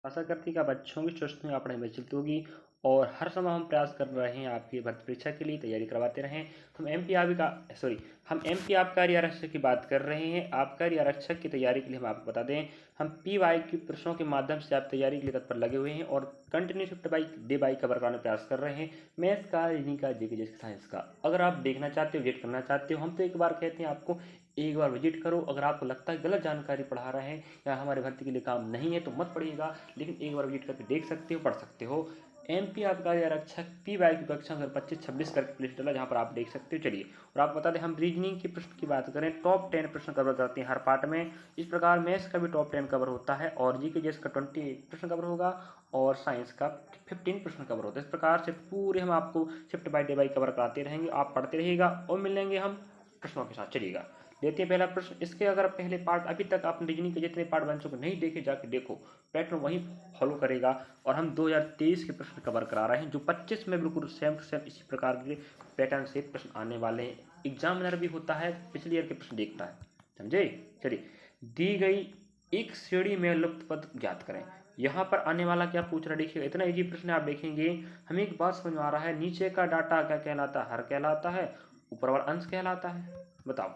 आशा करती कि आप अच्छे होंगे, स्वस्थ होंगे, आपकी बचत होगी और हर समय हम प्रयास कर रहे हैं आपकी भर्ती परीक्षा के लिए तैयारी करवाते रहें। हम एमपी आबकारी आरक्षक की बात कर रहे हैं। आबकारी आरक्षक की तैयारी के लिए हम आपको बता दें, हम PYQ प्रश्नों के माध्यम से आप तैयारी के लिए तत्पर लगे हुए हैं और continue shift by day by cover कराने का प्रयास कर रहे हैं। मैथ्स का, रीजनिंग का, जीके साइंस का। अगर आप देखना चाहते हो, विजिट करना चाहते हो, हम तो एक बार कहते हैं आपको एक बार विजिट करो। अगर आपको लगता है गलत जानकारी पढ़ा रहे हैं या हमारे भर्ती के लिए काम नहीं है तो मत पढ़िएगा, लेकिन एक बार विजिट करके देख सकते हो, पढ़ सकते हो। एमपी आबकारी आरक्षक PYQ कक्षा 2025-26 करके प्लेस डाला, जहाँ पर आप देख सकते हो। चलिए, और आप बता दें, हम रीजनिंग के प्रश्न की बात करें, टॉप 10 प्रश्न कवर करते हैं हर पार्ट में। इस प्रकार मैथ्स का भी टॉप 10 कवर होता है और जीके का 28 प्रश्न कवर होगा और साइंस का 15 प्रश्न कवर होता है। इस प्रकार से पूरे हम आपको shift by day by cover कराते रहेंगे, आप पढ़ते रहिएगा और मिलेंगे हम प्रश्नों के साथ। चलिएगा, लेते हैं पहला प्रश्न। इसके अगर पहले पार्ट अभी तक आपने रीजनिंग के जितने पार्ट बच्चों को नहीं देखे, जाके देखो, पैटर्न वही फॉलो करेगा। और हम 2023 के प्रश्न कवर करा रहे हैं, जो 25 में बिल्कुल सेम टू सेम इसी प्रकार के पैटर्न से प्रश्न आने वाले हैं। एग्जामिनर भी होता है, पिछले ईयर के प्रश्न देखता है, समझे। चलिए, दी गई एक श्रेणी में लुप्त पद ज्ञात करें। यहाँ पर आने वाला क्या पूछ रहा है, देखिएगा, इतना इजी प्रश्न आप देखेंगे। हमें एक बात समझ में आ रहा है, नीचे का डाटा क्या कहलाता है, हर कहलाता है, ऊपर वाला अंश कहलाता है। बताओ,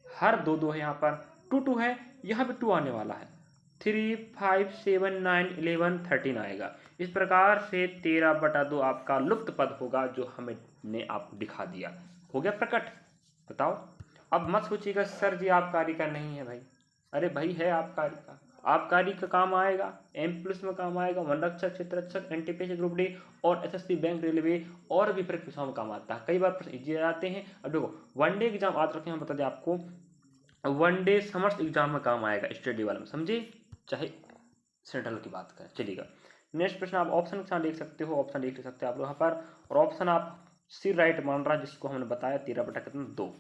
हर दो दो है, यहाँ पर 2 2 है, यहाँ पे 2 आने वाला है। 3 5 7 9 11 13 आएगा। इस प्रकार से 13/2 आपका लुप्त पद होगा, जो हमने आपको दिखा दिया। हो गया प्रकट। बताओ, अब मत सोचिएगा सर जी आबकारी का नहीं है भाई। अरे भाई है आबकारी का, आबकारी का काम आएगा, पुलिस में काम आएगा, वन रक्षक, क्षेत्र रक्षक, NTPC ग्रुप डी और SSC, बैंक, रेलवे और भी परीक्षाओं में काम आता है। कई बार प्रश्न इजी आते हैं। अब देखो, वनडे एग्जाम आज रखे, हम बता दें आपको, वनडे समर्स एग्जाम में काम आएगा, स्टडी वाला में, समझे, चाहे सेंट्रल की बात करें। चलिएगा, नेक्स्ट प्रश्न आप ऑप्शन के साथ देख सकते हो, ऑप्शन देख सकते हैं आप लोग यहाँ पर। और ऑप्शन आप सी राइट मान रहा है, जिसको हमने बताया 13/2,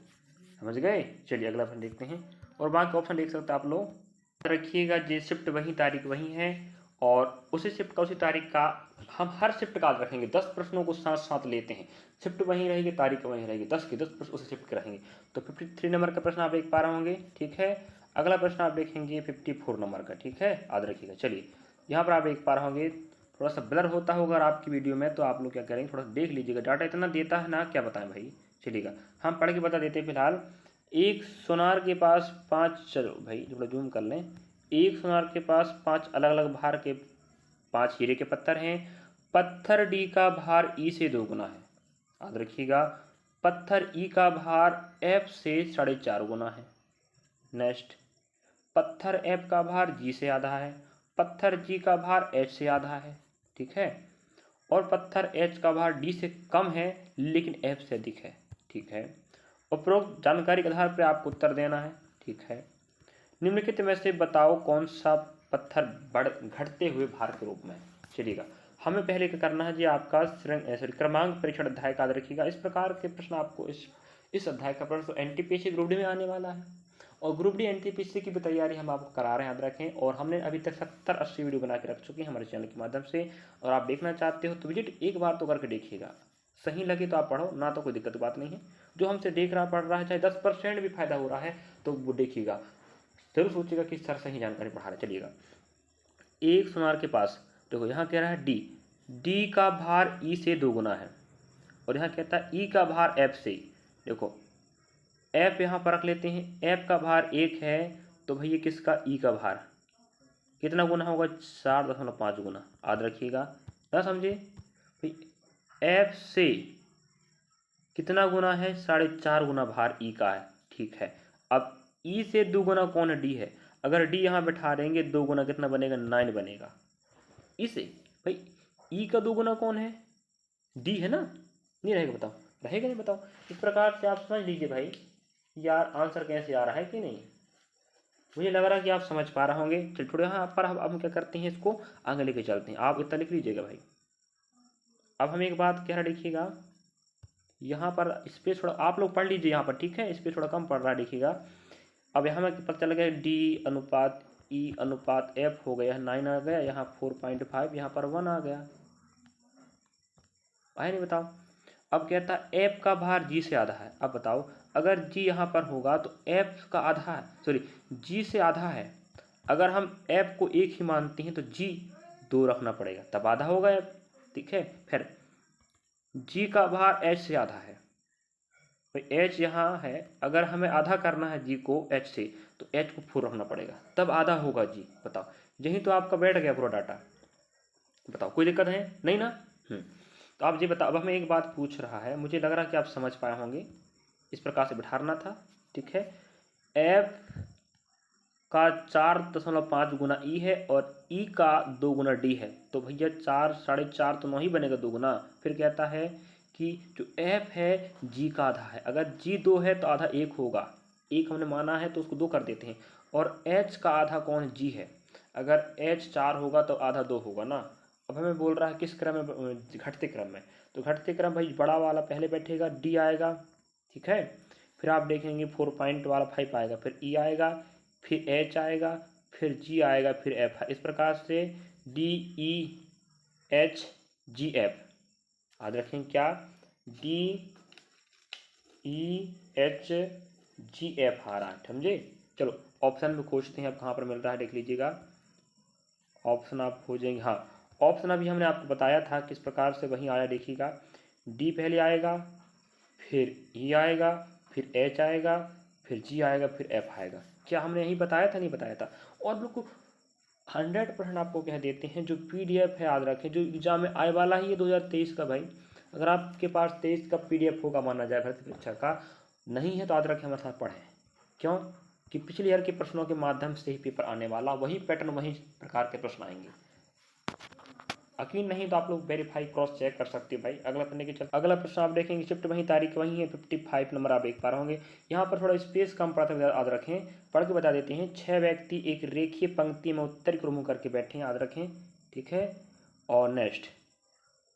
समझ गए। चलिए अगला प्रश्न देखते हैं, और बाकी ऑप्शन देख सकते हैं आप लोग। रखिएगा, जे शिफ्ट वही, तारीख वही है, और उसी शिफ्ट का उसी तारीख का हम हर शिफ्ट का आज रखेंगे। 10 प्रश्नों को साथ साथ लेते हैं, शिफ्ट वही रहेगी, तारीख वही रहेगी, 10 के 10 प्रश्न उसी शिफ्ट के रहेंगे। तो 53 नंबर का प्रश्न आप देख पा रहे होंगे, ठीक है। अगला प्रश्न आप देखेंगे 54 नंबर का, ठीक है, याद रखिएगा। चलिए, यहाँ पर आप देख पा रहे होंगे, थोड़ा सा ब्लर होता होगा अगर आपकी वीडियो में, तो आप लोग क्या करेंगे, थोड़ा देख लीजिएगा, डाटा इतना देता है ना, क्या बताएं भाई। चलिएगा, हम पढ़ के बता देते हैं। फिलहाल, एक सोनार के पास 5, चलो भाई थोड़ा जूम कर लें, एक सोनार के पास 5 अलग अलग भार के 5 हीरे के पत्थर हैं। पत्थर डी का भार ई से 2 गुना है, याद रखिएगा। पत्थर ई का भार एफ से 4.5 गुना है। नेक्स्ट, पत्थर एफ का भार जी से आधा है, पत्थर जी का भार एच से आधा है, ठीक है। और पत्थर एच का भार डी से कम है लेकिन एफ से अधिक है, ठीक है। उपरोक्त जानकारी के आधार पर आपको उत्तर देना है, ठीक है। निम्नलिखित में से बताओ कौन सा पत्थर घटते हुए भार के रूप में। चलिएगा, हमें पहले क्या करना है जी, आपका क्रमांक परीक्षण अध्याय का याद रखिएगा। इस प्रकार के प्रश्न आपको इस अध्याय का प्रश्न NTPC ग्रुप डी में आने वाला है, और ग्रुप डी NTPC की भी तैयारी हम आपको करा रहे हैं, याद रखें। और हमने अभी तक 70-80 वीडियो बना के रख चुके हैं हमारे चैनल के माध्यम से, और आप देखना चाहते हो तो विजिट एक बार तो करके देखिएगा। सही लगे तो आप पढ़ो, ना तो कोई दिक्कत बात नहीं है। जो हमसे देख रहा पढ़ रहा है, चाहे 10% भी फायदा हो रहा है तो वो देखिएगा, जरूर सोचिएगा कि सर सही जानकारी पढ़ा रहे। चलिएगा, एक सोनार के पास, देखो यहाँ कह रहा है डी का भार ई से 2 गुना है, और यहाँ कहता है ई का भार एफ से। देखो, एफ यहाँ पर रख लेते हैं, एफ का भार 1 है, तो भैया किसका, ई का भार कितना गुना होगा, 4.5 गुना, याद रखिएगा ना, समझे भाई। एफ से कितना गुना है, 4.5 गुना भार ई का है, ठीक है। अब ई से 2 गुना कौन है, डी है। अगर डी यहाँ बैठा देंगे, 2 गुना कितना बनेगा, 9 बनेगा। इसे भाई, ई का 2 गुना कौन है, डी है ना, नहीं रहेगा, बताओ रहेगा नहीं, बताओ। इस प्रकार से आप समझ लीजिए भाई, यार आंसर कैसे आ रहा है कि नहीं। मुझे लग रहा है कि आप समझ पा रहे होंगे। चल, थोड़े यहाँ पर हम क्या करते हैं, इसको आगे लेके चलते हैं। आप इतना लिख लीजिएगा भाई। अब हम एक बात कह रहा, देखिएगा यहाँ पर, इस पर थोड़ा आप लोग पढ़ लीजिए यहाँ पर, ठीक है, इस पर थोड़ा कम पढ़ रहा है, देखिएगा। अब यहाँ में पता चल गया, डी अनुपात ई अनुपात एफ हो गया, 9 आ गया, यहाँ 4.5, यहाँ पर 1 आ गया, आया नहीं, बताओ। अब कहता है एफ का भार जी से आधा है। अब बताओ, अगर जी यहाँ पर होगा तो एफ का आधा है, सॉरी जी से आधा है। अगर हम एफ को 1 ही मानते हैं तो जी 2 रखना पड़ेगा, तब आधा होगा। ठीक है, फिर जी का भार h से आधा है, भाई h यहाँ है, अगर हमें आधा करना है जी को h से तो h को 4 रखना पड़ेगा, तब आधा होगा जी। बताओ, यही तो आपका बैठ गया पूरा डाटा। बताओ कोई दिक्कत है नहीं ना? तो आप जी बताओ, अब हमें एक बात पूछ रहा है, मुझे लग रहा है कि आप समझ पाए होंगे, इस प्रकार से बिठाना था। ठीक है, एफ का 4.5 गुना ई है और ई का 2 गुना डी है, तो भैया 4 4.5 तो 9 ही बनेगा 2 गुना। फिर कहता है कि जो एफ है जी का आधा है, अगर जी 2 है तो आधा 1 होगा, 1 हमने माना है तो उसको 2 कर देते हैं, और एच का आधा कौन जी है, अगर एच 4 होगा तो आधा 2 होगा ना। अब हमें बोल रहा है किस क्रम में, घटते क्रम में, तो घटते क्रम भाई बड़ा वाला पहले बैठेगा, डी आएगा। ठीक है, फिर आप देखेंगे 4 पॉइंट वाला 5 आएगा, फिर ई आएगा, फिर एच आएगा, फिर जी आएगा, फिर एफ। इस प्रकार से D E H G F, याद रखें क्या, D E H G F आ रहा है, समझे। चलो ऑप्शन में खोजते हैं, अब कहाँ पर मिल रहा है देख लीजिएगा, ऑप्शन आप खोजेंगे। हाँ, ऑप्शन अभी हमने आपको बताया था किस प्रकार से, वहीं आया देखिएगा, डी पहले आएगा, फिर ई आएगा, फिर एच आएगा, फिर जी आएगा, फिर एफ आएगा। क्या हमने यही बताया था? नहीं बताया था। और बिल्कुल 100% आपको कह देते हैं, जो PDF है याद रखें, जो एग्जाम में आए वाला ही है 2023 का भाई। अगर आपके पास 23 का PDF होगा माना जाए भर्ती परीक्षा का, नहीं है तो याद रखें हमारे साथ पढ़ें। क्यों कि पिछले ईयर के प्रश्नों के माध्यम से ही पेपर आने वाला, वही पैटर्न वही प्रकार के प्रश्न आएंगे। यकीन नहीं तो आप लोग वेरीफाई क्रॉस चेक कर सकते हैं भाई। अगला पढ़ने के चल, अगला प्रश्न आप देखेंगे, शिफ्ट वही, तारीख वही है, 55 नंबर आप देख पा रहे होंगे। यहाँ पर थोड़ा स्पेस कम पड़ा था, याद रखें, पढ़ के बता देते हैं। 6 व्यक्ति एक रेखीय पंक्ति में उत्तरी क्रम मुँह करके बैठे हैं, याद रखें। ठीक है, और नेक्स्ट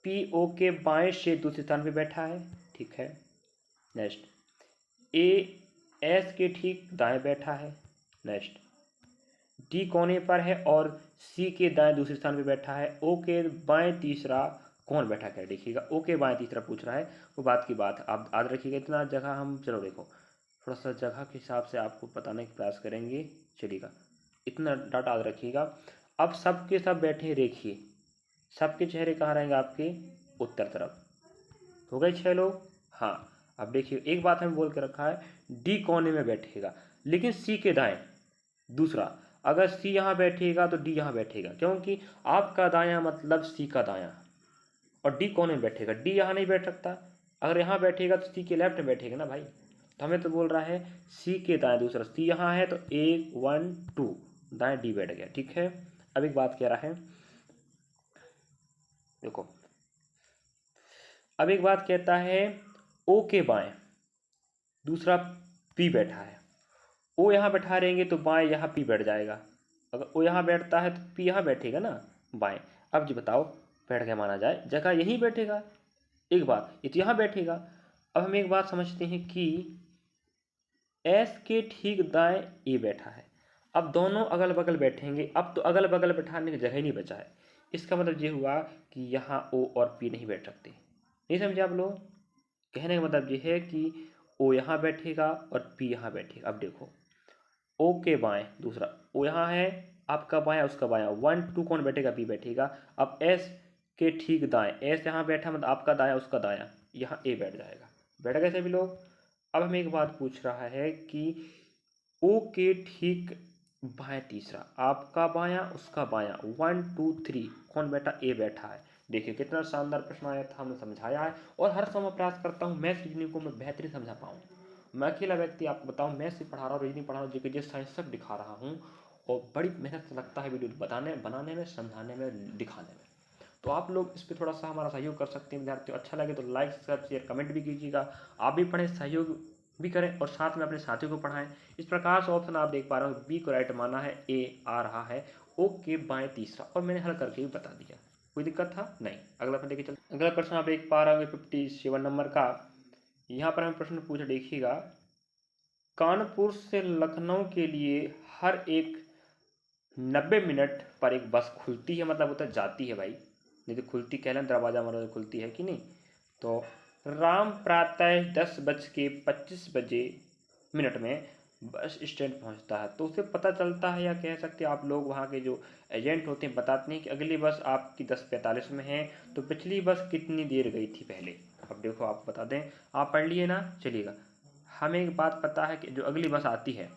PO के बाएं से दूसरे स्थान पर बैठा है। ठीक है, नेक्स्ट AS के ठीक दाएं बैठा है। नेक्स्ट D कोने पर है और C के दाएं दूसरे स्थान पे बैठा है। O के बाएं तीसरा कौन बैठा है देखिएगा, O के बाएं तीसरा पूछ रहा है, वो बात की बात। आप याद रखिएगा, इतना जगह हम, चलो देखो थोड़ा सा जगह के हिसाब से आपको बताने का प्रयास करेंगे, चलिएगा इतना डाटा याद रखिएगा। अब सबके सब बैठे रेखिए, सबके चेहरे कहाँ रहेंगे आपके, उत्तर तरफ। हो गए 6 लोग। हाँ, अब देखिए एक बात हमें बोल के रखा है, D कोने में बैठेगा, लेकिन C के दाएं दूसरा, अगर C यहाँ बैठेगा तो D यहाँ बैठेगा, क्योंकि आपका दायां मतलब C का दायां, और D कोने में बैठेगा, D यहाँ नहीं बैठ सकता। अगर यहाँ बैठेगा तो C के लेफ्ट में बैठेगा ना भाई। तो हमें तो बोल रहा है C के दाएं दूसरा, C यहाँ है तो 1 1 2 दाएं D बैठ गया। ठीक है, अब एक बात कह रहा है, देखो अब एक बात कहता है, O के बाएं दूसरा P बैठा है, O यहाँ बैठा रहेंगे तो बाएं यहाँ P बैठ जाएगा। अगर O यहाँ बैठता है तो P यहाँ बैठेगा ना बाएं। अब जी बताओ बैठ गया माना जाए, जगह यहीं बैठेगा, एक बात ये तो यहाँ बैठेगा। अब हम एक बात समझते हैं कि S के ठीक दाएं A बैठा है, अब दोनों अगल बगल बैठेंगे, अब तो अगल बगल बैठाने की जगह ही नहीं बचा है। इसका मतलब ये हुआ कि यहाँ O और P नहीं बैठ सकते। नहीं समझे आप लोग? कहने का मतलब ये है कि O यहाँ बैठेगा और P यहाँ बैठेगा। अब देखो O के बाएं दूसरा, O यहाँ है, आपका बायां उसका बायां, 1 2 कौन बैठेगा, P बैठेगा। अब S के ठीक दाएं, S यहाँ बैठा मतलब आपका दायां उसका दायां, यहाँ A बैठ जाएगा। बैठ गए सभी लोग। अब हमें एक बात पूछ रहा है कि O के ठीक बाएं तीसरा, आपका बायां उसका बायां, 1 2 3 कौन बैठा, A बैठा है। देखिए कितना शानदार प्रश्न आया था, हमने समझाया है, और हर समय प्रयास करता हूँ मैथ्स रीजनिंग को मैं बेहतरीन समझा पाऊँ। मैं अकेला व्यक्ति आपको बताऊं, मैथ्स से पढ़ा रहा हूँ, रीजनिंग पढ़ा रहा हूँ, जीके साइंस सब दिखा रहा हूँ, और बड़ी मेहनत लगता है वीडियो बनाने में, समझाने में, दिखाने में। तो आप लोग इस पर थोड़ा सा हमारा सहयोग कर सकते हैं विद्यार्थियों। अच्छा लगे तो लाइक सब्सक्राइब शेयर कमेंट भी कीजिएगा, आप भी पढ़ें, सहयोग भी करें, और साथ में अपने साथियों को पढ़ाएं। इस प्रकार से ऑप्शन आप देख पा रहे हो, बी को राइट माना है, ए आ रहा है, ओ के बाएं तीसरा, और मैंने हल करके भी बता दिया। कोई दिक्कत था नहीं? अगला प्रश्न देखिए, चल अगला प्रश्न आप देख पा रहे होंगे 57 नंबर का। यहाँ पर हमें प्रश्न पूछ देखिएगा, कानपुर से लखनऊ के लिए हर एक 90 मिनट पर एक बस खुलती है, मतलब उधर जाती है भाई, नहीं तो खुलती कह लें, दरवाजा हमारा खुलती है कि नहीं। तो राम प्रातः 10:25 में बस स्टैंड पहुंचता है तो उसे पता चलता है, या कह सकते हैं आप लोग वहाँ के जो एजेंट होते हैं बताते हैं कि अगली बस आपकी 10:45 में है, तो पिछली बस कितनी देर गई थी पहले। अब देखो आप बता दें, आप पढ़ लिए ना, चलिएगा। हमें एक बात पता है कि जो अगली बस आती है,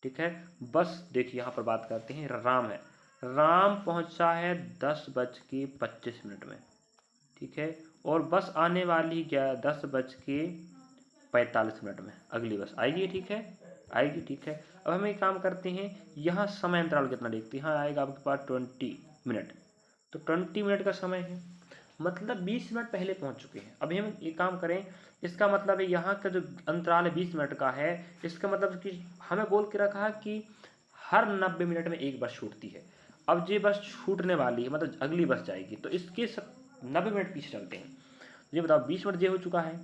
ठीक है, बस देखिए यहाँ पर बात करते हैं, राम है, राम पहुँचा है 10:25 में, ठीक है, और बस आने वाली 10:45 में अगली बस आएगी, ठीक है, आएगी, ठीक है। अब हम एक काम करते हैं, यहाँ समय अंतराल कितना देखते हैं, यहाँ आएगा आपके पास 20 मिनट, तो 20 मिनट का समय है, मतलब 20 मिनट पहले पहुंच चुके हैं। अभी हम ये काम करें, इसका मतलब है यहाँ का जो अंतराल है 20 मिनट का है, इसका मतलब कि हमें बोल के रखा है कि हर 90 मिनट में एक बस छूटती है। अब ये बस छूटने वाली है, मतलब अगली बस जाएगी, तो इसके 90 मिनट पीछे चलते हैं। ये बताओ 20 मिनट ये हो चुका है,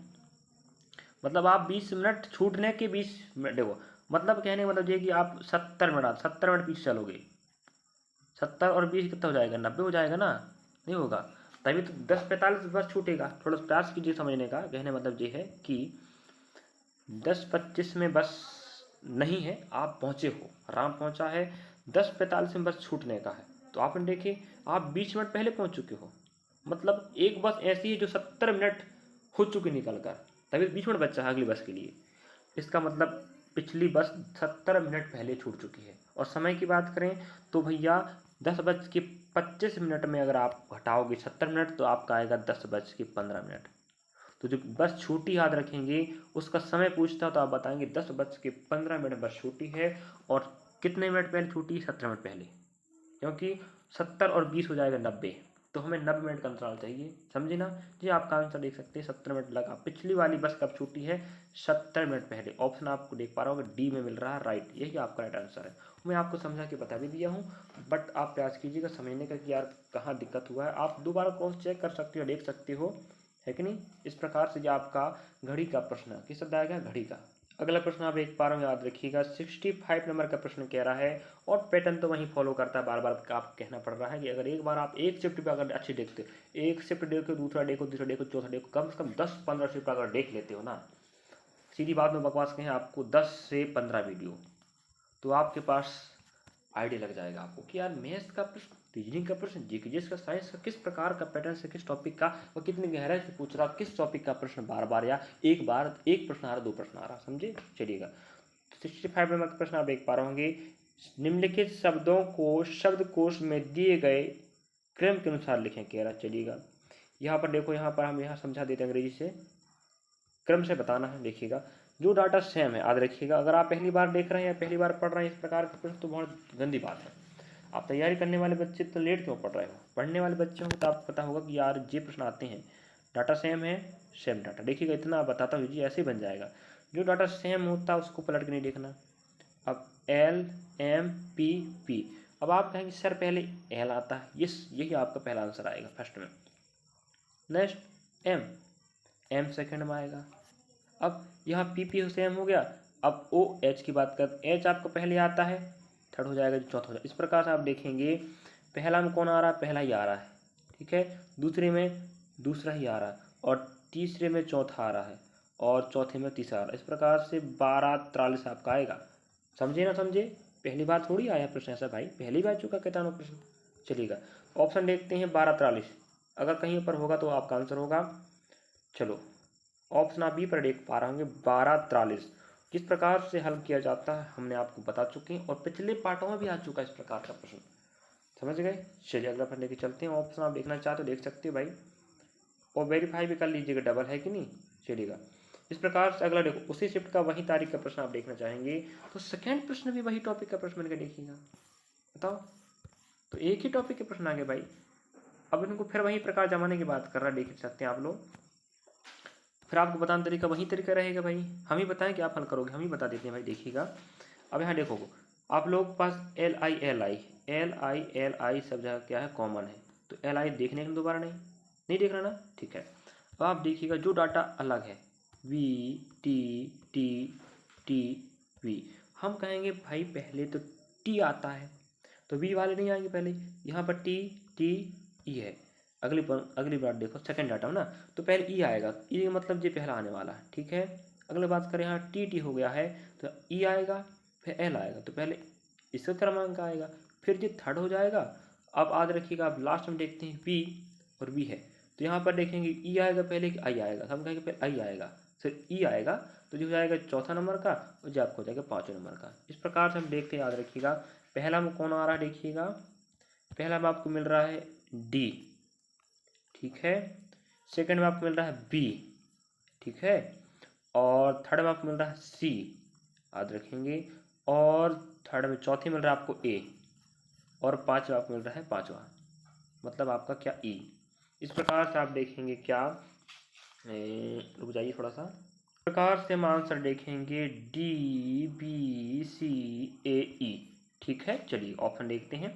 मतलब आप 20 मिनट छूटने के 20 मिनट, देखो मतलब कहने का मतलब ये कि आप 70 मिनट पीछे चलोगे, 70 और 20 कितना हो जाएगा, 90 हो जाएगा ना, नहीं होगा, तभी तो 10:45 बस छूटेगा। थोड़ा प्रयास कीजिए समझने का, कहने मतलब ये है कि 10:25 में बस नहीं है, आप पहुंचे हो, राम पहुंचा है, 10:45 में बस छूटने का है, तो आपने देखिए आप 20 मिनट पहले पहुंच चुके हो, मतलब एक बस ऐसी है जो 70 मिनट हो चुकी निकल कर, तभी 20 मिनट बचा है अगली बस के लिए। इसका मतलब पिछली बस 70 मिनट पहले छूट चुकी है। और समय की बात करें तो भैया 10:25 में अगर आप घटाओगे 70 मिनट, तो आपका आएगा 10:15। तो जो बस छूटी याद रखेंगे, उसका समय पूछता तो आप बताएंगे 10:15 बस छूटी है, और कितने मिनट पहले छूटी, 70 मिनट पहले, क्योंकि 70 और 20 हो जाएगा 90, तो हमें 90 मिनट का अंतराल चाहिए, समझे ना जी। आपका आंसर देख सकते हैं, 70 मिनट लगा। पिछली वाली बस कब छूटी है, 70 मिनट पहले। ऑप्शन आपको देख पा रहा होगा डी में मिल रहा है, राइट, यही आपका राइट आंसर है। मैं आपको समझा के बता भी दिया हूँ, बट आप प्रयास कीजिएगा समझने का कि यार कहाँ दिक्कत हुआ है। आप दोबारा क्रॉस चेक कर सकते हो, देख सकते हो, है कि नहीं। इस प्रकार से ये आपका घड़ी का प्रश्न किस शब्द आएगा, घड़ी का। अगला प्रश्न आप एक बार याद रखिएगा, 65 नंबर का प्रश्न कह रहा है, और पैटर्न तो वहीं फॉलो करता है, बार बार आप कहना पड़ रहा है कि अगर एक बार आप एक शिफ्ट पे अगर अच्छी देखते हो, एक शिफ्ट देखो, दूसरा देखो, तीसरा देखो, चौथा देखो, कम से कम 10-15 शिफ्ट अगर देख लेते हो ना, सीधी बात में बकवास कहें, आपको 10 से 15 वीडियो, तो आपके पास आइडिया लग जाएगा आपको कि यार मैथ्स का प्रश्न, रीजनिंग का प्रश्न, जीके का, साइंस का, किस प्रकार का पैटर्न से, किस टॉपिक का, और कितनी गहराई से पूछ रहा, किस टॉपिक का प्रश्न बार बार, या एक बार एक प्रश्न आ रहा, दो प्रश्न आ रहा, समझे। चलिएगा, 65 नंबर का प्रश्न आप देख पा रहे होंगे, निम्नलिखित शब्दों को शब्दकोश में दिए गए क्रम के अनुसार लिखें, कह रहा। चलिएगा, यहाँ पर देखो, यहाँ पर हम यहाँ समझा देते हैं अंग्रेजी से, क्रम से बताना है। देखिएगा, जो डाटा सेम है, याद रखिएगा, अगर आप पहली बार देख रहे हैं या पहली बार पढ़ रहे हैं इस प्रकार के प्रश्न, तो बहुत गंदी बात है। आप तैयारी करने वाले बच्चे तो लेट क्यों पढ़ रहे हो, पढ़ने वाले बच्चे होंगे तो आपको पता होगा कि यार ये प्रश्न आते हैं, डाटा सेम है, सेम डाटा। देखिएगा, इतना बताता हूँ जी, ऐसे ही बन जाएगा। जो डाटा सेम होता है उसको पलट के नहीं देखना। अब LMPP, अब आप कहेंगे सर पहले L आता है, यही आपका पहला आंसर आएगा फर्स्ट में। नेक्स्ट M सेकंड में आएगा। अब यहाँ PP सेम हो गया। अब OH की बात कर, H आपको पहले आता है, थर्ड हो जाएगा, जो चौथा हो जाएगा। इस प्रकार से आप देखेंगे, पहला में कौन आ रहा है, पहला ही आ रहा है, ठीक है, दूसरे में दूसरा ही आ रहा है, और तीसरे में चौथा आ रहा है, और चौथे में तीसरा आ रहा है। इस प्रकार से 12:43 आपका आएगा, समझे ना समझे। पहली बार थोड़ी आया प्रश्न ऐसा भाई, पहली बार चुका कहता हूँ प्रश्न। चलिएगा, ऑप्शन देखते हैं 12:43, अगर कहीं पर होगा तो आपका आंसर होगा। चलो, ऑप्शन आप बी पर देख पा रहे होंगे, 12:43 किस प्रकार से हल किया जाता है हमने आपको बता चुके हैं, और पिछले पार्टों में भी आ चुका है इस प्रकार का प्रश्न, समझ गए। चलिए अगला प्रश्न लेके चलते हैं। ऑप्शन आप देखना चाहते हो देख सकते हो भाई, और वेरीफाई भी कर लीजिएगा डबल है कि नहीं। चलिएगा, इस प्रकार से अगला देखो, उसी शिफ्ट का वही तारीख का प्रश्न आप देखना चाहेंगे, तो सेकेंड प्रश्न भी वही टॉपिक का प्रश्न बन के देखिएगा, बताओ। तो एक ही टॉपिक के प्रश्न आ गए भाई। अब इनको फिर वही प्रकार जमाने की बात कर रहा है, देख सकते हैं आप लोग। फिर आपको बताने तरीका वही तरीका रहेगा भाई, हम ही बताएं कि आप हल करोगे, हम ही बता देते हैं भाई। देखिएगा, अब यहाँ देखो, आप लोग के पास LI सब जगह क्या है, कॉमन है, तो LI देखने के दोबारा नहीं देख रहा ना, ठीक है। अब आप देखिएगा, जो डाटा अलग है, V T T T V, हम कहेंगे भाई पहले तो T आता है, तो V वाले नहीं आएंगे पहले, यहाँ पर T T E है। अगली बार देखो, सेकंड डाटा ना, तो पहले E आएगा, E मतलब ये पहला आने वाला है, ठीक है। अगली बात करें यहाँ टी हो गया है तो ई आएगा, फिर एल आएगा, तो पहले इसका क्रमांक आएगा, फिर ये थर्ड हो जाएगा। अब याद रखिएगा, आप लास्ट में देखते हैं पी और बी है, तो यहाँ पर देखेंगे ई आएगा पहले कि आई आएगा, हम कहेंगे पहले आई आएगा, फिर ई आएगा, तो जो हो जाएगा चौथा नंबर का और जो आपको हो जाएगा पाँचवें नंबर का। इस प्रकार से हम देखते हैं, याद रखिएगा। पहला में कौन आ रहा है देखिएगा, पहला में आपको मिल रहा है डी, ठीक है। सेकंड में आपको मिल रहा है बी, ठीक है। और थर्ड में आपको मिल रहा है सी, याद रखेंगे। और थर्ड में चौथी मिल रहा है आपको ए, और पाँचवा आपको मिल रहा है पाँचवा, मतलब आपका क्या ई। इस प्रकार से आप देखेंगे क्या, रुक जाइए थोड़ा सा, इस प्रकार से हम आंसर देखेंगे डी बी सी ए ई, ठीक है। चलिए ऑप्शन देखते हैं।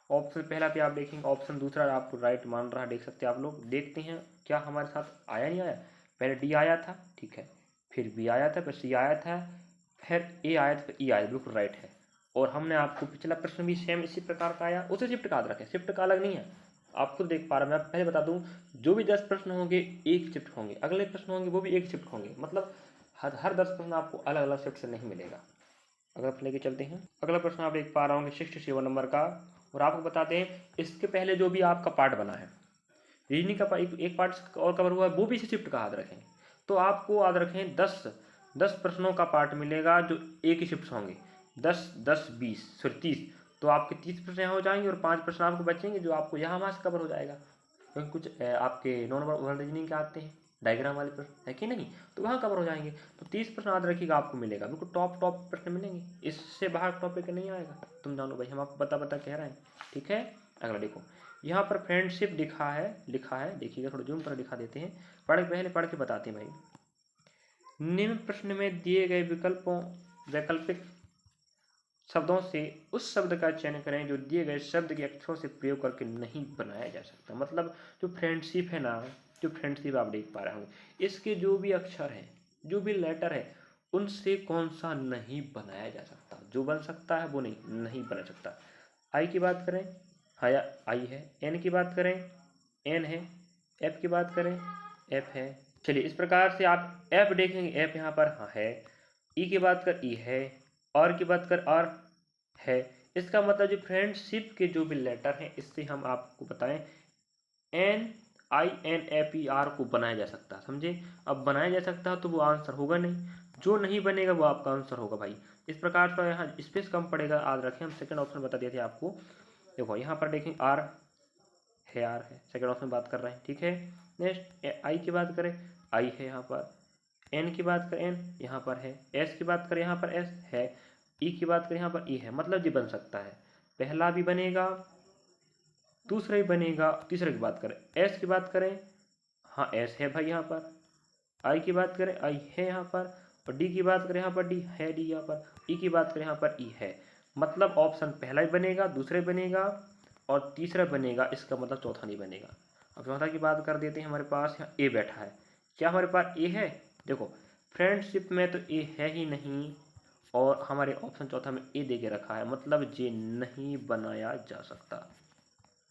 ऑप्शन पहला पे आप देखेंगे, ऑप्शन दूसरा आपको राइट मान रहा है, देख सकते हैं आप लोग। देखते हैं क्या हमारे साथ आया नहीं आया। पहले डी आया था, ठीक है, फिर बी आया था, फिर सी आया था, फिर ए आया था, फिर ई आया, बिल्कुल राइट है। और हमने आपको पिछला प्रश्न भी सेम इसी प्रकार का आया, उसे शिफ्ट का याद रखें, शिफ्ट का अलग नहीं है, आप खुद देख पा रहे हैं। मैं पहले बता दूं, जो भी 10 प्रश्न होंगे एक शिफ्ट होंगे, अगले प्रश्न होंगे वो भी एक शिफ्ट होंगे, मतलब हर 10 प्रश्न आपको अलग अलग शिफ्ट से नहीं मिलेगा। अगला प्रश्न लेके चलते हैं। अगला प्रश्न आप देख पा रहे होंगे 67 नंबर का, और आपको बताते हैं इसके पहले जो भी आपका पार्ट बना है, रीजनिंग का एक पार्ट और कवर हुआ है, वो भी इसी शिफ्ट का याद रखें। तो आपको याद रखें 10 प्रश्नों का पार्ट मिलेगा जो एक ही शिफ्ट होंगे, 10 10 20 सॉरी 30, तो आपके 30 प्रश्न यहाँ हो जाएंगे और 5 प्रश्न आपको बचेंगे जो आपको यहाँ वहाँ से कवर हो जाएगा। क्योंकि कुछ आपके नॉन वर्बल रीजनिंग के आते हैं, डायग्राम वाले प्रश्न है कि नहीं, तो वहाँ कवर हो जाएंगे। तो 30 प्रश्न याद रखिएगा आपको मिलेगा, बिल्कुल टॉप प्रश्न मिलेंगे, इससे बाहर टॉपिक नहीं आएगा। तुम जानो भाई, हम आपको बता कह रहे हैं, ठीक है। अगला देखो, यहाँ पर फ्रेंडशिप लिखा है, देखिएगा थोड़ा जूम कर दिखा देते हैं, पहले पढ़ के बताते हैं भाई। निम्न प्रश्न में दिए गए वैकल्पिक शब्दों से उस शब्द का चयन करें जो दिए गए शब्द के अक्षरों से प्रयोग करके नहीं बनाया जा सकता। मतलब जो फ्रेंडशिप है ना, जो फ्रेंडशिप आप देख पा रहे होंगे, इसके जो भी अक्षर हैं, जो भी लेटर है, उनसे कौन सा नहीं बनाया जा सकता, जो बन सकता है वो नहीं बना सकता। आई की बात करें, हाँ आई है। एन की बात करें, एन है। एफ की बात करें, एफ है। चलिए इस प्रकार से आप एफ देखेंगे, एफ यहाँ पर हाँ है। ई की बात कर, ई है। और की बात कर, और है। इसका मतलब जो फ्रेंडशिप के जो भी लेटर हैं, इससे हम आपको बताएं NINFER को बनाया जा सकता है, समझे। अब बनाया जा सकता है तो वो आंसर होगा नहीं, जो नहीं बनेगा वो आपका आंसर होगा भाई। इस प्रकार से यहाँ स्पेस कम पड़ेगा, याद रखें। हम सेकंड ऑप्शन बता दिए थे आपको, देखो यहाँ पर देखें आर है, सेकंड ऑप्शन बात कर रहे हैं, ठीक है। नेक्स्ट आई की बात करें, आई है यहाँ पर। एन की बात करें, एन यहाँ पर है। एस की बात करें, यहाँ पर एस है। ई की बात करें, यहाँ पर ई है, मतलब ये बन सकता है। पहला भी बनेगा, दूसरा भी बनेगा, तीसरे की बात करें, एस की बात करें, हाँ एस है भाई यहाँ पर। आई की बात करें, आई है यहाँ पर। और डी की बात करें, यहाँ पर डी है, डी यहाँ पर। ई की बात करें, यहाँ पर ई है। मतलब ऑप्शन पहला ही बनेगा, दूसरा बनेगा और तीसरा बनेगा, इसका मतलब चौथा नहीं बनेगा। अब चौथा की बात कर देते हैं, हमारे पास यहाँ ए बैठा है, क्या हमारे पास ए है? देखो फ्रेंडशिप में तो ए है ही नहीं, और हमारे ऑप्शन चौथा में ए दे के रखा है, मतलब ये नहीं बनाया जा सकता।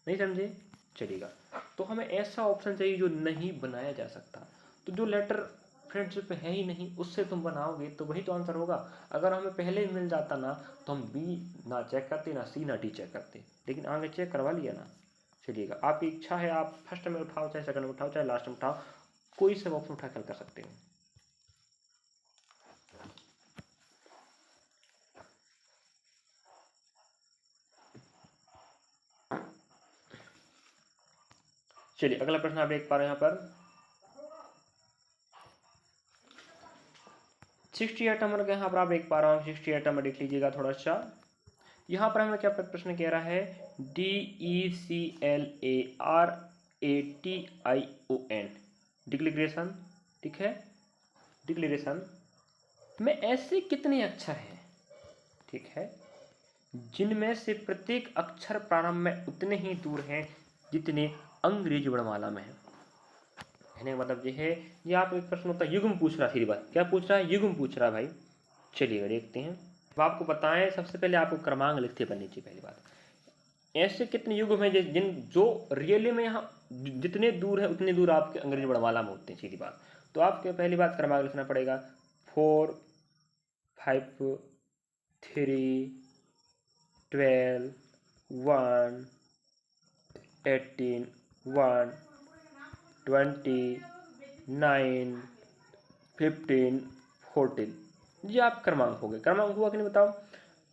नहीं समझे? चलेगा। तो हमें ऐसा ऑप्शन चाहिए जो नहीं बनाया जा सकता। तो जो लेटर फ्रेंडशिप है ही नहीं, उससे तुम बनाओगे तो वही तो आंसर होगा। अगर हमें पहले ही मिल जाता ना, तो हम बी ना चेक करते, ना सी, ना डी चेक करते, लेकिन आगे चेक करवा लिया ना। चलिएगा, आपकी इच्छा है, आप फर्स्ट में उठाओ, चाहे सेकंड में उठाओ, चाहे लास्ट में उठाओ, कोई से ऑप्शन उठा कर सकते हो। चलिए अगला प्रश्न आप देख पा रहे हैं यहाँ पर 68 नंबर का, यहाँ पर आप देख पा रहे हो 68 नंबर देख लीजिएगा थोड़ा सा। यहाँ पर हमें क्या प्रश्न कह रहा है, DECLARATION डिक्लेरेशन, ठीक है। डिक्लेरेशन में ऐसे कितने अक्षर हैं, ठीक है, जिनमें से प्रत्येक अक्षर प्रारंभ में उतने ही दूर हैं जितने अंग्रेजी वर्णमाला में है। कहने का मतलब ये है, ये आप एक प्रश्न होता है युग्म पूछ रहा, सीधी बात, क्या पूछ रहा है, युग्म पूछ रहा है भाई। चलिए देखते हैं। अब आपको बताएं, सबसे पहले आपको क्रमांक लिखते बननी चाहिए पहली बात। ऐसे कितने युग्म हैं जिन जो रियली में यहाँ जितने दूर है उतने दूर आपके अंग्रेजी वर्णमाला में होते हैं, सीधी बात। तो आपके पहली बात क्रमांक लिखना पड़ेगा। 4 5 3 12 1 18 1 20 9 15 14। ये आप क्रमांक हो गए। क्रमांक हुआ कि नहीं बताओ।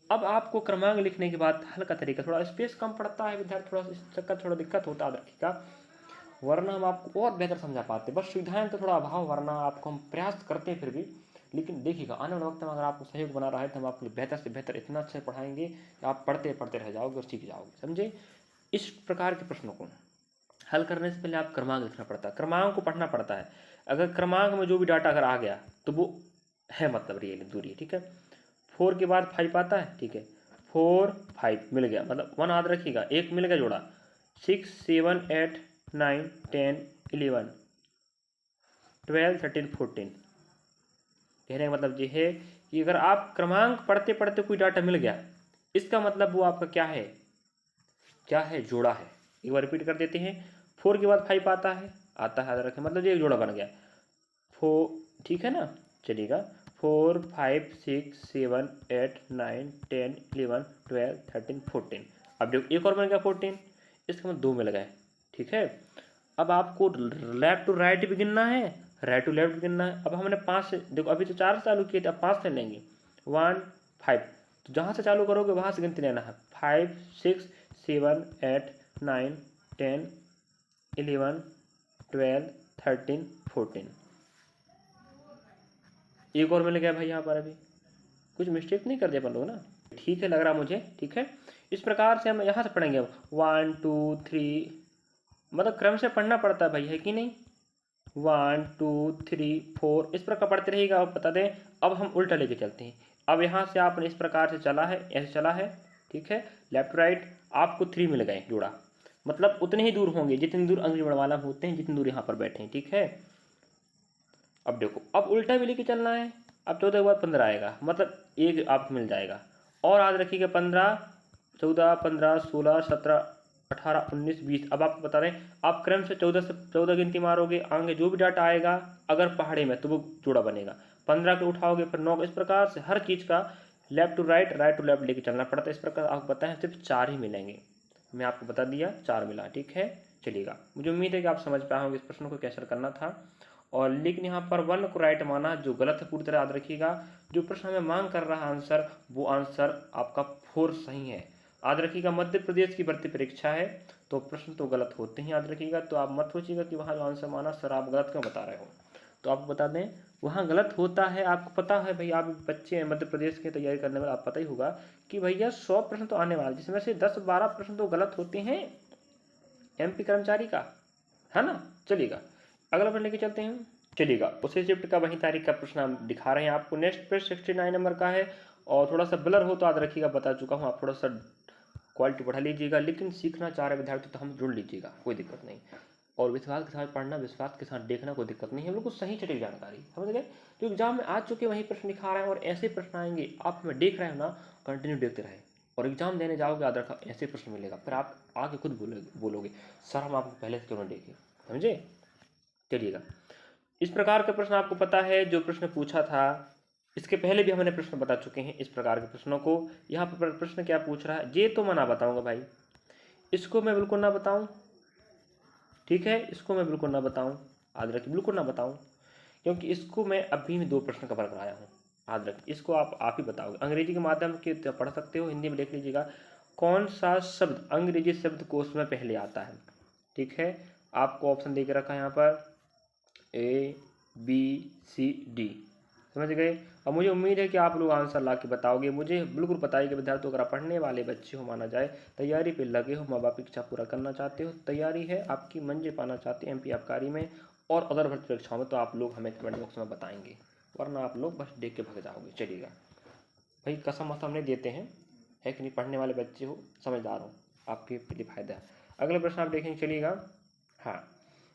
अब आपको क्रमांक लिखने के बाद हल का तरीका, थोड़ा स्पेस कम पड़ता है विद्यार्थी, थोड़ा इस चक्कर थोड़ा दिक्कत होता है रखिएगा, वरना हम आपको और बेहतर समझा पाते। बस सुविधाएं तो थोड़ा अभाव, वरना आपको हम प्रयास करते हैं फिर भी। लेकिन देखिएगा आने वाले वक्त में अगर आपको सहयोग बना रहा है तो हम आपको बेहतर से बेहतर इतना अच्छे पढ़ाएंगे कि आप पढ़ते पढ़ते रह जाओगे और सीख जाओगे, समझे। इस प्रकार के प्रश्नों को हल करने से पहले आप क्रमांक लिखना पड़ता है, क्रमांक को पढ़ना पड़ता है। अगर क्रमांक में जो भी डाटा अगर आ गया तो वो है मतलब रियल दूरी है, ठीक है। 4 के बाद 5 आता है, ठीक है, 4 5 मिल गया, मतलब 1 याद रखिएगा, एक मिल गया जोड़ा। 6 7 8 9 10 11 12 13 14। कहने का मतलब ये है कि अगर आप क्रमांक पढ़ते पढ़ते कोई डाटा मिल गया, इसका मतलब वो आपका क्या है, क्या है, जोड़ा है। एक बार रिपीट कर देते हैं। 4 के बाद 5 आता है, याद रखें, मतलब ये एक जोड़ा बन गया 4, ठीक है ना। चलिएगा 4 5 6 7 8 9 10 11 12 13 14। अब देखो एक और बन गया 14, इसका मतलब 2 मिल गए, ठीक है। अब आपको लेफ्ट टू राइट भी गिनना है, राइट टू लेफ्ट भी गिनना है। अब हमने 5 से, देखो अभी तो 4 से चालू किए थे, अब 5 से लेंगे 1 5। तो जहाँ से चालू करोगे वहाँ से गिनते रहना है, 5 6 7 8 9 10 11 12 13 14। एक और मिल गया भाई यहाँ पर, अभी कुछ मिस्टेक नहीं कर दिया अपन लोग ना, ठीक है लग रहा मुझे, ठीक है। इस प्रकार से हम यहाँ से पढ़ेंगे 1 2 3, मतलब क्रम से पढ़ना पड़ता है भाई, है कि नहीं। 1 2 3 4 इस प्रकार पढ़ते रहेगा। आप बता दें, अब हम उल्टा लेके चलते हैं। अब यहाँ से आपने इस प्रकार से चला है, ऐसे चला है, ठीक है, लेफ्ट राइट, आपको 3 मिल गए जोड़ा, मतलब उतने ही दूर होंगे जितनी दूर अंग्रेजी वाला होते हैं, जितनी दूर यहाँ पर बैठे हैं, ठीक है। अब देखो, अब उल्टा भी लेके चलना है। अब 14 के बाद 15 आएगा, मतलब एक आपको मिल जाएगा। और याद रखिएगा 15 14 15 16 17 18 19 20। अब आपको बता दें, आप क्रम से 14 से 14 गिनती मारोगे, आगे जो भी डाटा आएगा अगर पहाड़ी में तो वो जोड़ा बनेगा। 15 को उठाओगे फिर 9। इस प्रकार से हर चीज़ का left to right, right to left लेके चलना पड़ता है। इस प्रकार आपको बताएं सिर्फ 4 ही मिलेंगे, मैं आपको बता दिया 4 मिला, ठीक है। चलिएगा, मुझे उम्मीद है कि आप समझ पाए होंगे इस प्रश्न को कैसे करना था। और लेकिन यहाँ पर 1 को राइट माना, जो गलत है पूरी तरह याद रखिएगा। जो प्रश्न हमें मांग कर रहा है आंसर, वो आंसर आपका 4 सही है। याद रखिएगा मध्य प्रदेश की भर्ती परीक्षा है तो प्रश्न तो गलत होते हैं, याद रखिएगा। तो आप मत सोचिएगा कि वहाँ जो आंसर माना सर आप गलत क्यों बता रहे हो। तो आपको बता दें वहाँ गलत होता है, आपको पता है भाई, आप बच्चे हैं मध्य प्रदेश की तैयारी करने वाले, आप पता ही होगा कि भैया 100 प्रश्न तो आने वाले, जिसमें से 10-12 प्रश्न तो गलत होते हैं एमपी कर्मचारी का, है ना। चलिएगा अगला प्रश्न लेके चलते हैं। चलिएगा उसी शिफ्ट का वही तारीख का प्रश्न हम दिखा रहे हैं आपको। नेक्स्ट प्रश्न 69 नंबर का है और थोड़ा सा ब्लर हो तो याद रखिएगा, बता चुका हूँ, आप थोड़ा सा क्वालिटी बढ़ा लीजिएगा। लेकिन सीखना चाह रहे विद्यार्थी तो हम जुड़ लीजिएगा, कोई दिक्कत नहीं। और विश्वास के साथ पढ़ना, विश्वास के साथ देखना, कोई दिक्कत नहीं है, बिल्कुल सही सटीक जानकारी, समझ गए। जो एग्जाम में आ चुके वही प्रश्न दिखा रहे हैं और ऐसे प्रश्न आएंगे, आप में देख रहे हो ना, कंटिन्यू देखते रहे और एग्जाम देने जाओगे याद रखा ऐसे प्रश्न मिलेगा, फिर आप आगे खुद बोलोगे सर हम आपको पहले से क्यों नहीं देखे, समझे। चलिएगा इस प्रकार का प्रश्न आपको पता है, जो प्रश्न पूछा था इसके पहले भी हमने प्रश्न बता चुके हैं इस प्रकार के प्रश्नों को। यहाँ पर प्रश्न क्या पूछ रहा है, ये तो मैं ना बताऊंगा भाई, इसको मैं बिल्कुल ना बताऊं, ठीक है, इसको मैं बिल्कुल ना बताऊं, याद रखिए बिल्कुल ना बताऊं, क्योंकि इसको मैं अभी में 2 प्रश्न कवर कराया हूँ, याद रखिए। इसको आप ही बताओगे, अंग्रेजी के माध्यम के पढ़ सकते हो, हिंदी में देख लीजिएगा कौन सा शब्द अंग्रेजी शब्दकोश में पहले आता है, ठीक है। आपको ऑप्शन दे के रखा है यहाँ पर ABCD, समझ गए। अब मुझे उम्मीद है कि आप लोग आंसर ला के बताओगे। मुझे बिल्कुल पता है कि विद्यार्थी अगर आप पढ़ने वाले बच्चे हो, माना जाए तैयारी पे लगे हो, माँ बाप की इच्छा पूरा करना चाहते हो, तैयारी है आपकी, मंजिल पाना चाहते हैं एमपी आबकारी में और अदर भर्ती परीक्षाओं में, तो आप लोग हमें कमेंट बॉक्स में बताएंगे, वरना आप लोग बस देख के भग जाओगे। चलिएगा भाई कसम वसम नहीं देते हैं, है कि नहीं, पढ़ने वाले बच्चे हो, समझदार हो, आपके लिए फायदा है। अगले प्रश्न आप देखेंगे, चलिएगा। हाँ,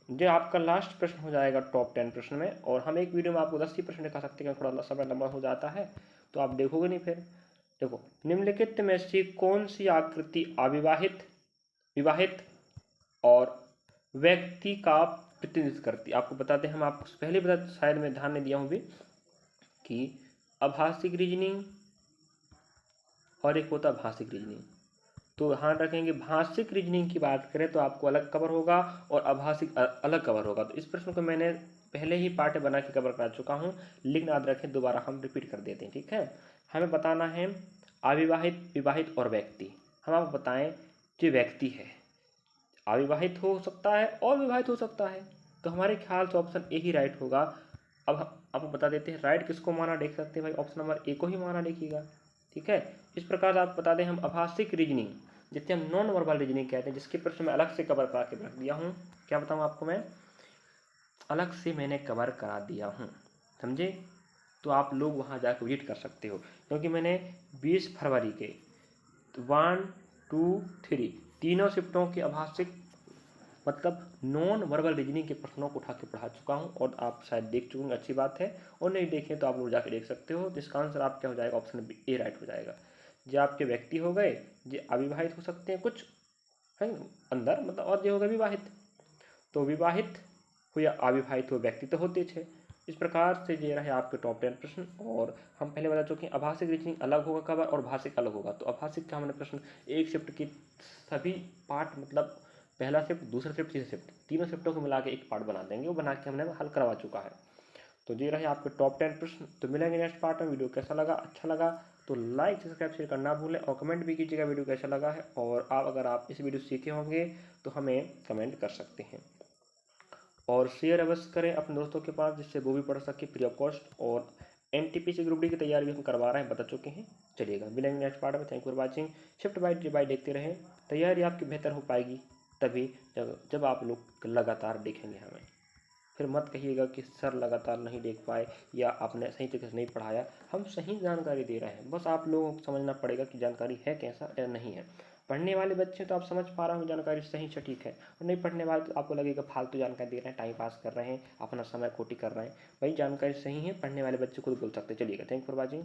जो आपका लास्ट प्रश्न हो जाएगा टॉप 10 प्रश्न में, और हम एक वीडियो में आपको 10 ही प्रश्न दिखा सकते हैं, थोड़ा समय लंबा हो जाता है तो आप देखोगे नहीं फिर। देखो निम्नलिखित में से कौन सी आकृति अविवाहित, विवाहित और व्यक्ति का प्रतिनिधित्व करती है। आपको बताते हैं, हम आपको पहले बता शायद मैं ध्यान नहीं दिया हूँ भी कि अभाषिक रीजनिंग और एक होता है भाषिक रीजनिंग। तो ध्यान रखेंगे, भाषिक रीजनिंग की बात करें तो आपको अलग कवर होगा और अभाषिक अलग कवर होगा। तो इस प्रश्न को मैंने पहले ही पार्ट बना के कवर करा चुका हूँ, लेकिन याद रखें दोबारा हम रिपीट कर देते हैं, ठीक है। हमें बताना है अविवाहित, विवाहित और व्यक्ति। हम आपको बताएं जो व्यक्ति है अविवाहित हो सकता है और विवाहित हो सकता है, तो हमारे ख्याल से ऑप्शन ए ही राइट होगा। अब आपको बता देते हैं राइट किसको माना देख सकते हैं भाई, ऑप्शन नंबर ए को ही माना देखिएगा, ठीक है। इस प्रकार से आप बता दें हम अभाषिक रीजनिंग जिसे हम नॉन वर्बल रीजनिंग कहते हैं, जिसके प्रश्न मैं अलग से कवर करा के रख दिया हूँ। क्या बताऊँ आपको, मैं अलग से मैंने कवर करा दिया हूँ, समझे। तो आप लोग वहाँ जाकर विजिट कर सकते हो, क्योंकि मैंने 20 फरवरी के 1, 2, 3 तीनों शिफ्टों के आभाषिक मतलब नॉन वर्बल रीजनिंग के प्रश्नों को उठा के पढ़ा चुका हूँ, और आप शायद देख चुके हैं, अच्छी बात है। और नहीं देखें तो आप लोग जाके देख सकते हो। तो इसका आंसर आप क्या हो जाएगा, ऑप्शन ए राइट हो जाएगा। जो आपके व्यक्ति हो गए, जो अविवाहित हो सकते हैं कुछ है अंदर, मतलब और जो हो गए विवाहित, तो विवाहित हो या अविवाहित हो व्यक्ति तो होते थे। इस प्रकार से ये रहे आपके टॉप 10 प्रश्न। और हम पहले बता चुके हैं अभाषिक रीजनिंग अलग होगा कवर और भाषिक अलग होगा। तो अभाषिक का हमने प्रश्न एक शिफ्ट की सभी पार्ट, मतलब पहला शिफ्ट, दूसरा शिफ्ट, तीसरा शिफ्ट, तीनों शिफ्टों को मिला के एक पार्ट बना देंगे, वो बना के हमने हल करवा चुका है। तो ये रहे आपके टॉप 10 प्रश्न। तो मिलेंगे नेक्स्ट पार्ट में। वीडियो कैसा लगा, अच्छा लगा तो लाइक सब्सक्राइब शेयर करना भूलें, और कमेंट भी कीजिएगा वीडियो कैसा लगा है। और अगर आप इस वीडियो सीखे होंगे तो हमें कमेंट कर सकते हैं, और शेयर अवश्य करें अपने दोस्तों के पास, जिससे वो भी पढ़ सके फ्री ऑफ कॉस्ट। और एनटीपीसी ग्रुप डी की तैयारी भी हम करवा रहे हैं, बता चुके हैं। चलिएगा मिलेंगे नेक्स्ट पार्ट में। Thank you for watching. शिफ्ट बाय देखते रहें, तैयारी आपकी बेहतर हो पाएगी तभी जब आप लोग लगातार देखेंगे हमें। फिर मत कहिएगा कि सर लगातार नहीं देख पाए या आपने सही तरीके से नहीं पढ़ाया। हम सही जानकारी दे रहे हैं, बस आप लोगों को समझना पड़ेगा कि जानकारी है कैसा या नहीं है। पढ़ने वाले बच्चे तो आप समझ पा रहे हो जानकारी सही सटीक है, और नहीं पढ़ने वाले तो आपको लगेगा फालतू जानकारी दे रहे हैं, टाइम पास कर रहे हैं, अपना समय खोटी कर रहे हैं। वही जानकारी सही है, पढ़ने वाले बच्चे खुद बोल सकते हैं। चलिएगा, थैंक फॉर वॉचिंग।